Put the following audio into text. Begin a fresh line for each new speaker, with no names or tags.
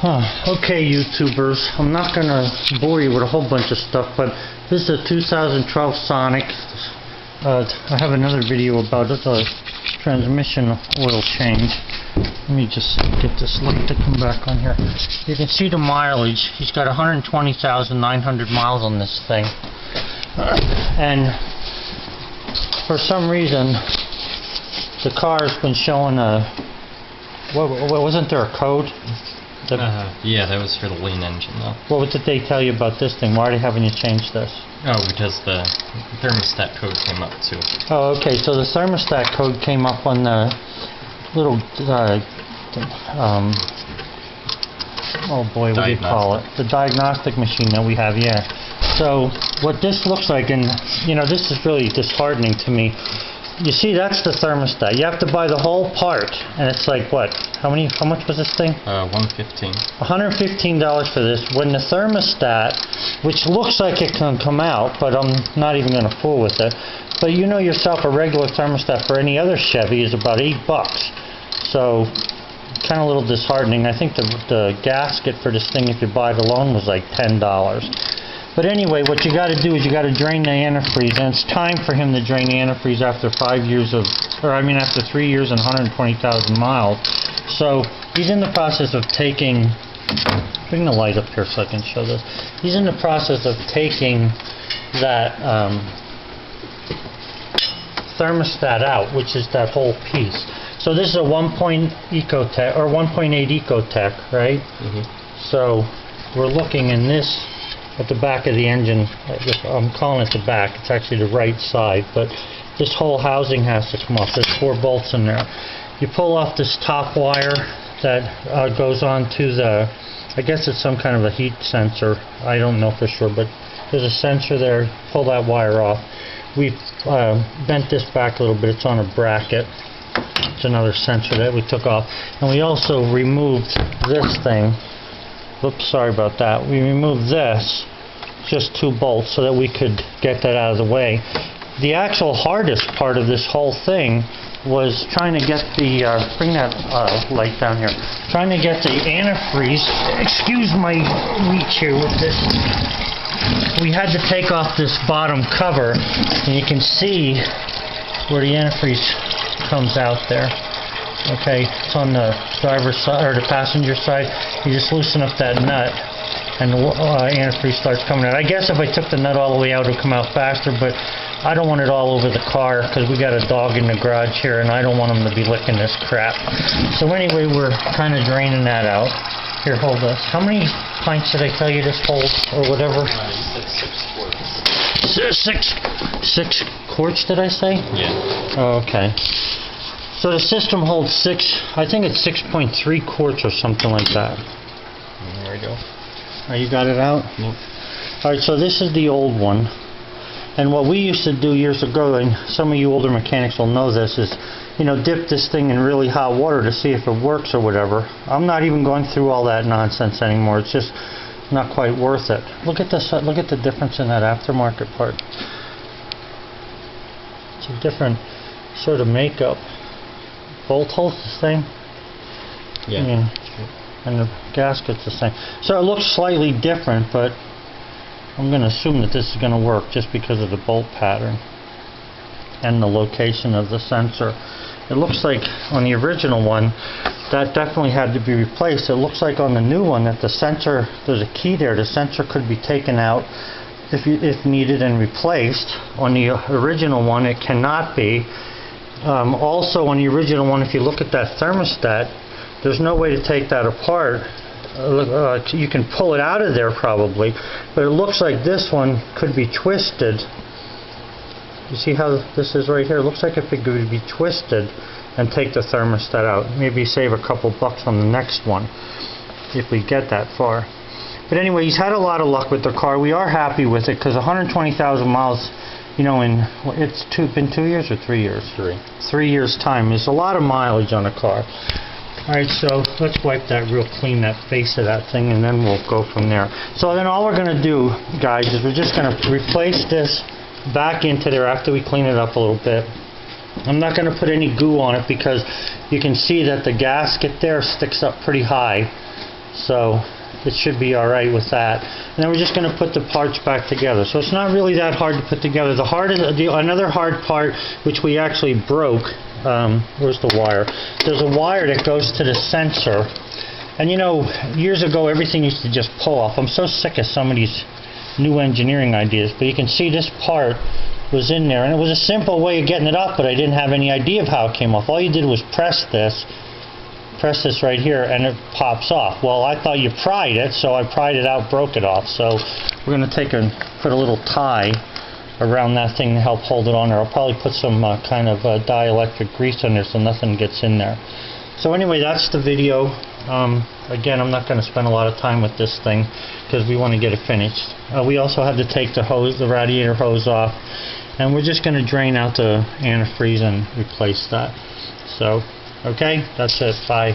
Okay, YouTubers, I'm not going to bore you with a whole bunch of stuff, but this is a 2012 Sonic. I have another video about it, the transmission oil change. Let me just get this light to come back on here. You can see the mileage. He's got 120,900 miles on this thing. And for some reason, the car's been showing a... wasn't there a code?
Yeah, that was for the lean engine, though.
What did they tell you about this thing? Why haven't you changed this?
Oh, because the thermostat code came up, too.
Oh, okay, so the thermostat code came up on the little, oh boy, what do you call it? The diagnostic machine that we have, yeah. So, what this looks like, and, you know, this is really disheartening to me. You see, that's the thermostat. You have to buy the whole part, and it's like, what? How much was this thing?
$115.
$115 for this. When the thermostat, which looks like it can come out, but I'm not even going to fool with it. But you know yourself, a regular thermostat for any other Chevy is about $8. So, kind of a little disheartening. I think the gasket for this thing, if you buy it alone, was like $10. But anyway, what you got to do is you got to drain the antifreeze, and it's time for him to drain the antifreeze after 5 years of, after 3 years and 120,000 miles. So he's in the process of taking. Bring the light up here so I can show this. He's in the process of taking that thermostat out, which is that whole piece. So this is a 1.8 Ecotech, right? Mm-hmm. So we're looking in this. At the back of the engine, I'm calling it the back, it's actually the right side, but this whole housing has to come off. There's 4 bolts in there. You pull off this top wire that goes on to the, I guess it's some kind of a heat sensor, I don't know for sure, but there's a sensor there. Pull that wire off. We've bent this back a little bit, it's on a bracket. It's another sensor that we took off. And we also removed this thing. Oops, sorry about that. We removed this, just 2 bolts, so that we could get that out of the way. The actual hardest part of this whole thing was trying to get the, bring that light down here, trying to get the antifreeze, excuse my reach here with this. We had to take off this bottom cover, and you can see where the antifreeze comes out there. Okay, it's on the driver's side, or the passenger side. You just loosen up that nut, and the antifreeze starts coming out. I guess if I took the nut all the way out, it would come out faster, but I don't want it all over the car, because we got a dog in the garage here, and I don't want him to be licking this crap. So anyway, we're kind of draining that out. Here, hold this. How many pints did I tell you this holds, or whatever?
You said 6 quarts. 6
quarts, did I say?
Yeah.
Oh, okay. So the system holds 6, I think it's 6.3 quarts or something like that.
There we go.
Oh, you got it out?
Yep.
Alright, so this is the old one. And what we used to do years ago, and some of you older mechanics will know this, is, you know, dip this thing in really hot water to see if it works or whatever. I'm not even going through all that nonsense anymore. It's just not quite worth it. Look at this. Look at the difference in that aftermarket part. It's a different sort of makeup. Bolt holes the same.
Yeah.
And the gasket's the same. So it looks slightly different, but I'm going to assume that this is going to work just because of the bolt pattern and the location of the sensor. It looks like on the original one that definitely had to be replaced. It looks like on the new one that the sensor, there's a key there, the sensor could be taken out if needed and replaced. On the original one it cannot be. Also on the original one, if you look at that thermostat, there's no way to take that apart. You can pull it out of there probably, but it looks like this one could be twisted. You see how this is right here? It looks like if it could be twisted and take the thermostat out. Maybe save a couple bucks on the next one if we get that far. But anyway, he's had a lot of luck with the car. We are happy with it because 120,000 miles, you know, it's been 2 years or 3 years?
3.
3 years time is a lot of mileage on a car. Alright, so let's wipe that real clean, that face of that thing, and then we'll go from there. So then all we're going to do, guys, is we're just going to replace this back into there after we clean it up a little bit. I'm not going to put any goo on it because you can see that the gasket there sticks up pretty high. So it should be alright with that. And then we're just going to put the parts back together. So it's not really that hard to put together. Another hard part, which we actually broke, where's the wire? There's a wire that goes to the sensor. And you know, years ago everything used to just pull off. I'm so sick of some of these new engineering ideas. But you can see this part was in there. And it was a simple way of getting it off, but I didn't have any idea of how it came off. All you did was press this right here, and it pops off. Well, I thought you pried it, so I pried it out, broke it off. So we're going to put a little tie around that thing to help hold it on there. I'll probably put some kind of dielectric grease in there so nothing gets in there. So anyway, that's the video. Again, I'm not going to spend a lot of time with this thing because we want to get it finished. We also have to take the radiator hose off, and we're just going to drain out the antifreeze and replace that. So, okay, that's it. Bye.